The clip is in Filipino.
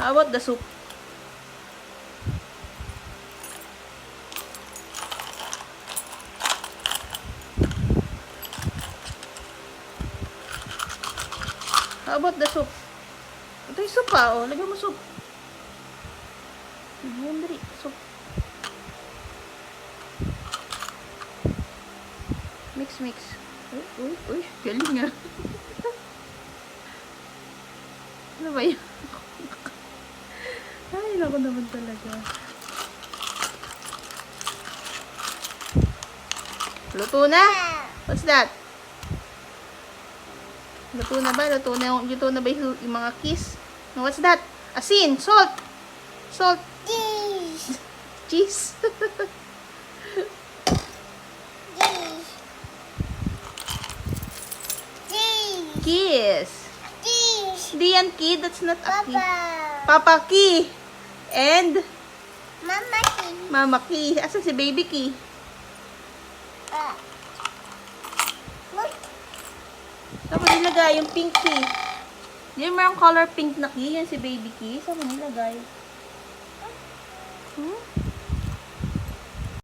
How about the soup? How about the soup? Ito yung soup pa, oh. Lagyan mo soup. Lagyan mo soup. Mix, mix. Uy, galing nga. Ano ba yun? Ay, naku naman talaga. Luto na? What's that? Luto na ba? Luto na ba yung mga kiss? No, what's that? Asin, salt. Salt. Cheese. Cheese. Kiss. Hindi yan key. That's not a key. Papa key. And Mama key. Mama key. Asan si baby key? Saan mo nilagay yung pink key? Yung mayroong color pink na key. Yan si baby key. Saan mo nilagay? Hmm?